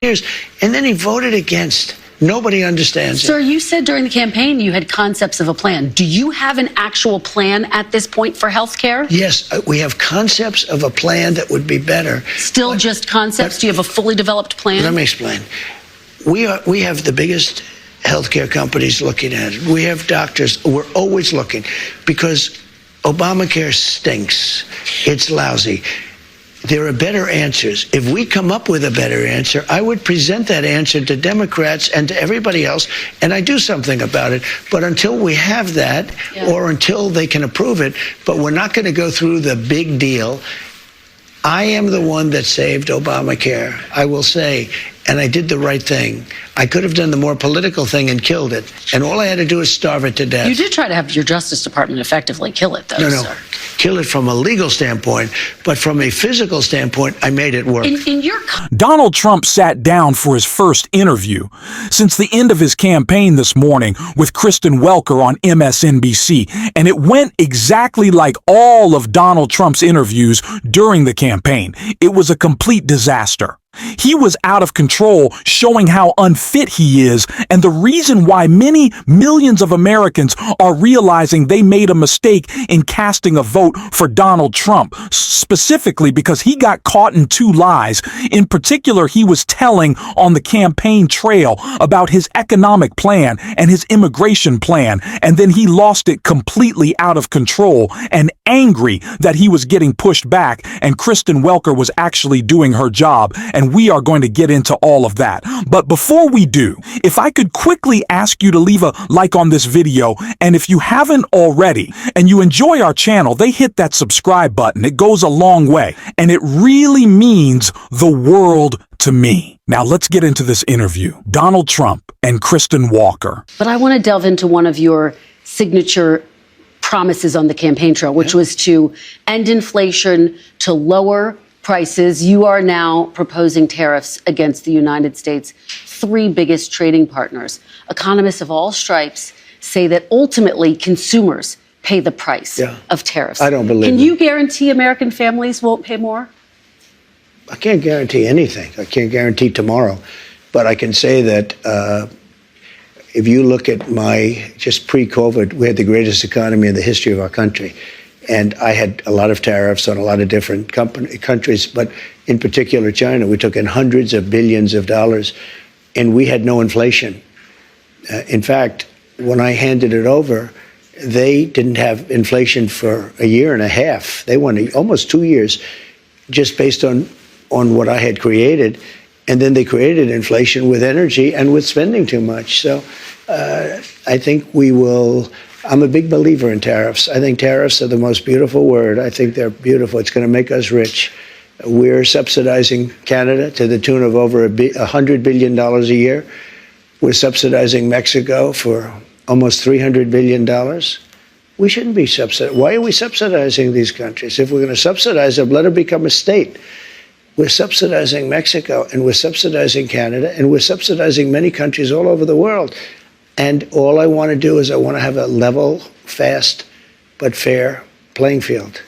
years, and then he voted against. Nobody understands Sir, you said during the campaign you had concepts of a plan. Do you have an actual plan at this point for health care? Yes, we have concepts of a plan that would be better. Still just concepts? Do you have a fully developed plan? Let me explain. We have the biggest healthcare companies looking at it. We have doctors. We're always looking because Obamacare stinks. It's lousy. There are better answers. If we come up with a better answer, I would present that answer to Democrats and to everybody else, and I do something about it. But until we have that, or until they can approve it, but we're not going to go through the big deal. I am the one that saved Obamacare, I will say, and I did the right thing. I could have done the more political thing and killed it, and all I had to do is starve it to death. You did try to have your Justice Department effectively kill it, though, No. sir. Kill it from a legal standpoint, but from a physical standpoint, I made it work. In your Donald Trump sat down for his first interview since the end of his campaign this morning with Kristen Welker on MSNBC, and it went exactly like all of Donald Trump's interviews during the campaign. It was a complete disaster. He was out of control, showing how unfit he is, and the reason why many millions of Americans are realizing they made a mistake in casting a vote for Donald Trump, specifically because he got caught in two lies. In particular, he was telling on the campaign trail about his economic plan and his immigration plan, and then he lost it completely out of control and angry that he was getting pushed back, and Kristen Welker was actually doing her job. And we are going to get into all of that. But before we do, if I could quickly ask you to leave a like on this video, and if you haven't already, and you enjoy our channel, they hit that subscribe button. It goes a long way, and it really means the world to me. Now let's get into this interview. Donald Trump and Kristen Welker. But I want to delve into one of your signature promises on the campaign trail, which was to end inflation, to lower prices. You are now proposing tariffs against the United States' three biggest trading partners. Economists of all stripes say that ultimately consumers pay the price of tariffs. I don't believe Can it. you guarantee American families won't pay more? I can't guarantee anything. I can't guarantee tomorrow. But I can say that if you look at just pre-COVID, we had the greatest economy in the history of our country. And I had a lot of tariffs on a lot of different countries, but in particular China. We took in hundreds of billions of dollars, and we had no inflation. In fact, when I handed it over, they didn't have inflation for a year and a half. They went almost 2 years just based on what I had created. And then they created inflation with energy and with spending too much. So I think we will. I'm a big believer in tariffs. I think tariffs are the most beautiful word. I think they're beautiful. It's going to make us rich. We're subsidizing Canada to the tune of over $100 billion a year. We're subsidizing Mexico for almost $300 billion. We shouldn't be subsidizing. Why are we subsidizing these countries? If we're going to subsidize them, let them become a state. We're subsidizing Mexico, and we're subsidizing Canada, and we're subsidizing many countries all over the world. And all I want to do is I want to have a level, fast, but fair playing field.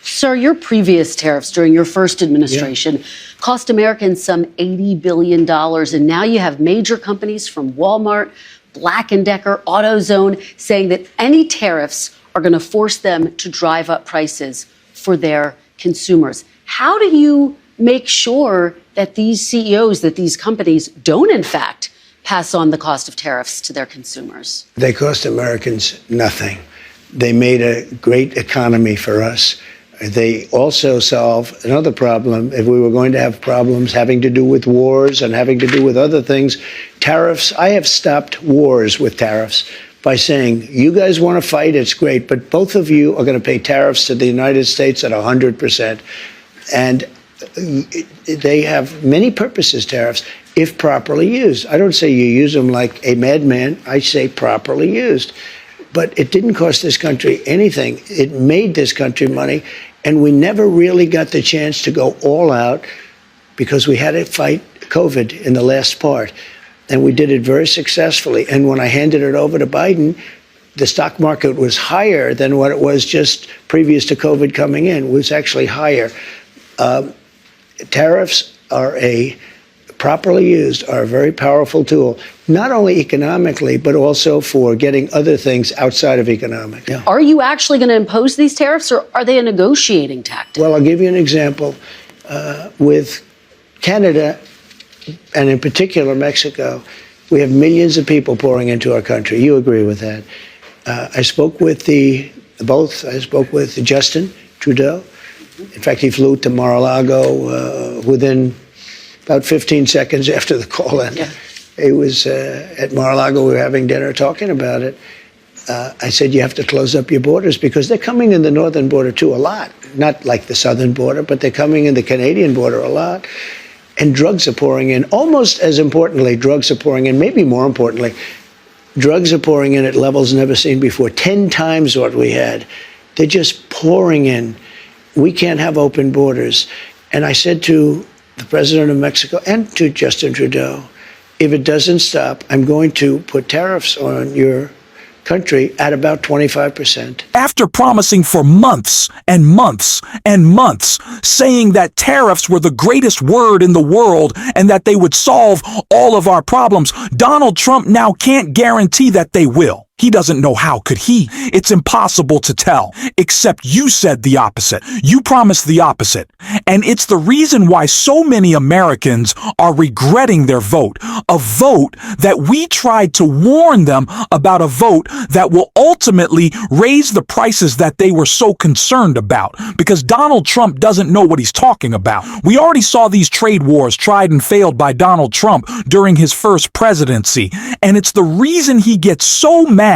Sir, your previous tariffs during your first administration cost Americans some $80 billion. And now you have major companies from Walmart, Black & Decker, AutoZone saying that any tariffs are going to force them to drive up prices for their consumers. How do you make sure that these CEOs, that these companies don't, in fact, pass on the cost of tariffs to their consumers? They cost Americans nothing. They made a great economy for us. They also solve another problem. If we were going to have problems having to do with wars and having to do with other things, tariffs, I have stopped wars with tariffs by saying, you guys want to fight, it's great, but both of you are going to pay tariffs to the United States at 100%. And they have many purposes, tariffs, if properly used. I don't say you use them like a madman. I say properly used. But it didn't cost this country anything. It made this country money, and we never really got the chance to go all out because we had to fight COVID in the last part, and we did it very successfully. And when I handed it over to Biden, the stock market was higher than what it was just previous to COVID coming in. It was actually higher. Tariffs are a properly used, are a very powerful tool, not only economically, but also for getting other things outside of economics. Yeah. Are you actually going to impose these tariffs, or are they a negotiating tactic? Well, I'll give you an example. With Canada, and in particular Mexico, we have millions of people pouring into our country. You agree with that? I spoke with I spoke with Justin Trudeau. In fact, he flew to Mar-a-Lago within about 15 seconds after the call ended. Yeah. He was at Mar-a-Lago. We were having dinner talking about it. I said, you have to close up your borders because they're coming in the northern border too a lot. Not like the southern border, but they're coming in the Canadian border a lot. And drugs are pouring in. Almost as importantly, drugs are pouring in, maybe more importantly, drugs are pouring in at levels never seen before, 10 times what we had. They're just pouring in. We can't have open borders. And I said to the president of Mexico and to Justin Trudeau, if it doesn't stop, I'm going to put tariffs on your country at about 25%. After promising for months and months and months, saying that tariffs were the greatest word in the world and that they would solve all of our problems, Donald Trump now can't guarantee that they will. He doesn't know how could he. It's impossible to tell, except you said the opposite. You promised the opposite. And it's the reason why so many Americans are regretting their vote. A vote that we tried to warn them about, a vote that will ultimately raise the prices that they were so concerned about. Because Donald Trump doesn't know what he's talking about. We already saw these trade wars tried and failed by Donald Trump during his first presidency. And it's the reason he gets so mad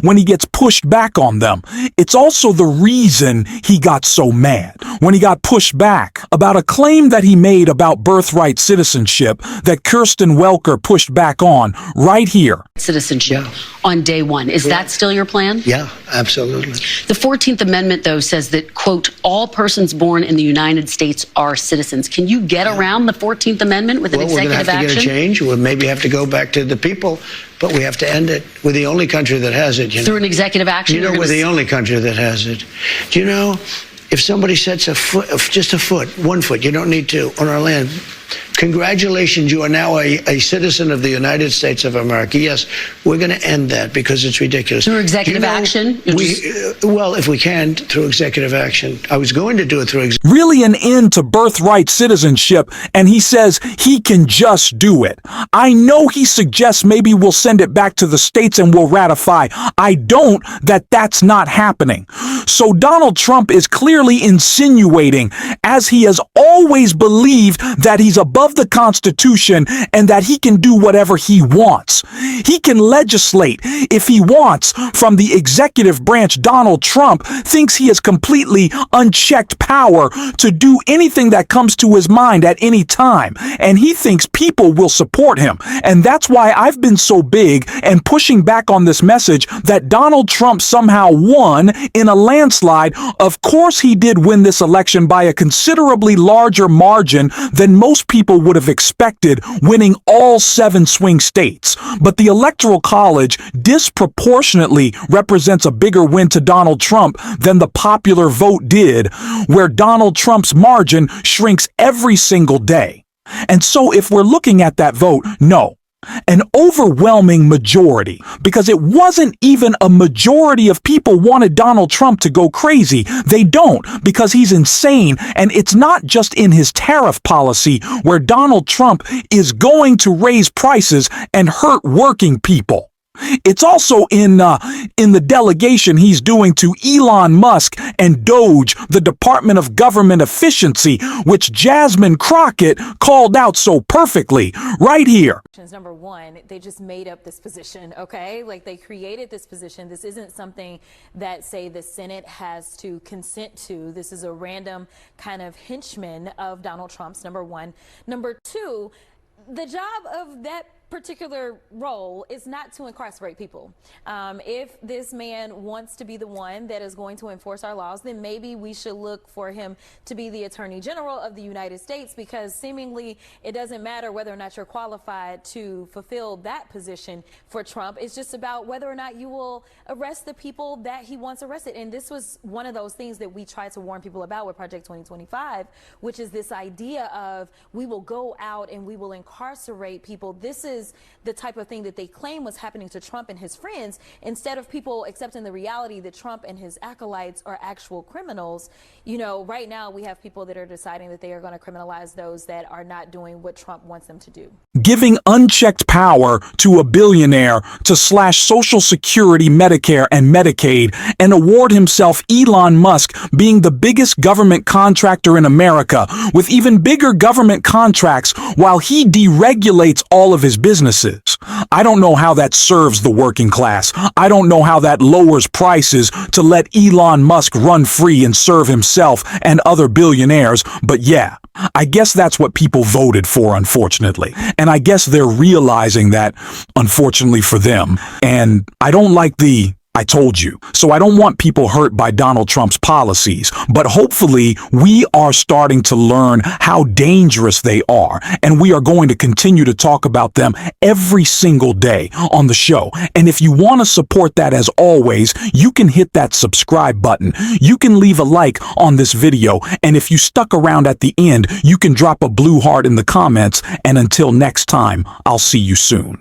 when he gets pushed back on them. It's also the reason he got so mad when he got pushed back about a claim that he made about birthright citizenship that Kirsten Welker pushed back on right here. Citizenship on day one. Is that still your plan? Yeah, absolutely. The 14th Amendment, though, says that, quote, all persons born in the United States are citizens. Can you get around the 14th Amendment with an executive action? We're going to have to get a change. We'll maybe have to go back to the people, but we have to end it. We're the only country that has it. Through an executive action? You know, we're the only country that has it. Do you know, if somebody sets a foot, just a foot, 1 foot, you don't need two, on our land, congratulations, you are now a citizen of the United States of America. Yes, we're going to end that because it's ridiculous. Through executive action? Well, if we can, through executive action. I was going to do it through really an end to birthright citizenship, and he says he can just do it. I know he suggests maybe we'll send it back to the states and we'll ratify. I don't that that's not happening. So Donald Trump is clearly insinuating, as he has always believed, that he's above the Constitution and that he can do whatever he wants. He can legislate if he wants from the executive branch. Donald Trump thinks he has completely unchecked power to do anything that comes to his mind at any time, and he thinks people will support him. And that's why I've been so big and pushing back on this message that Donald Trump somehow won in a landslide. Of course he did win this election by a considerably larger margin than most people would have expected, winning all 7 swing states. But the Electoral College disproportionately represents a bigger win to Donald Trump than the popular vote did, where Donald Trump's margin shrinks every single day. And so if we're looking at that vote, no, an overwhelming majority, because it wasn't even a majority of people wanted Donald Trump to go crazy. They don't, because he's insane. And it's not just in his tariff policy where Donald Trump is going to raise prices and hurt working people. It's also in the delegation he's doing to Elon Musk and DOGE, the Department of Government Efficiency, which Jasmine Crockett called out so perfectly right here. Number one, they just made up this position, okay? Like, they created this position. This isn't something that, say, the Senate has to consent to. This is a random kind of henchman of Donald Trump's, number one. Number two, the job of that particular role is not to incarcerate people. If this man wants to be the one that is going to enforce our laws, then maybe we should look for him to be the Attorney General of the United States, because seemingly it doesn't matter whether or not you're qualified to fulfill that position for Trump. It's just about whether or not you will arrest the people that he wants arrested. And this was one of those things that we tried to warn people about with Project 2025, which is this idea of we will go out and we will incarcerate people. This is the type of thing that they claim was happening to Trump and his friends, instead of people accepting the reality that Trump and his acolytes are actual criminals. You know, right now we have people that are deciding that they are going to criminalize those that are not doing what Trump wants them to do. Giving unchecked power to a billionaire to slash Social Security, Medicare, and Medicaid, and award himself Elon Musk being the biggest government contractor in America, with even bigger government contracts, while he deregulates all of his businesses. I don't know how that serves the working class. I don't know how that lowers prices to let Elon Musk run free and serve himself and other billionaires, but yeah, I guess that's what people voted for, unfortunately. And I guess they're realizing that, unfortunately for them. And I don't like the "I told you." So I don't want people hurt by Donald Trump's policies, but hopefully we are starting to learn how dangerous they are, and we are going to continue to talk about them every single day on the show. And if you want to support that, as always, you can hit that subscribe button. You can leave a like on this video, and if you stuck around at the end, you can drop a blue heart in the comments. And until next time, I'll see you soon.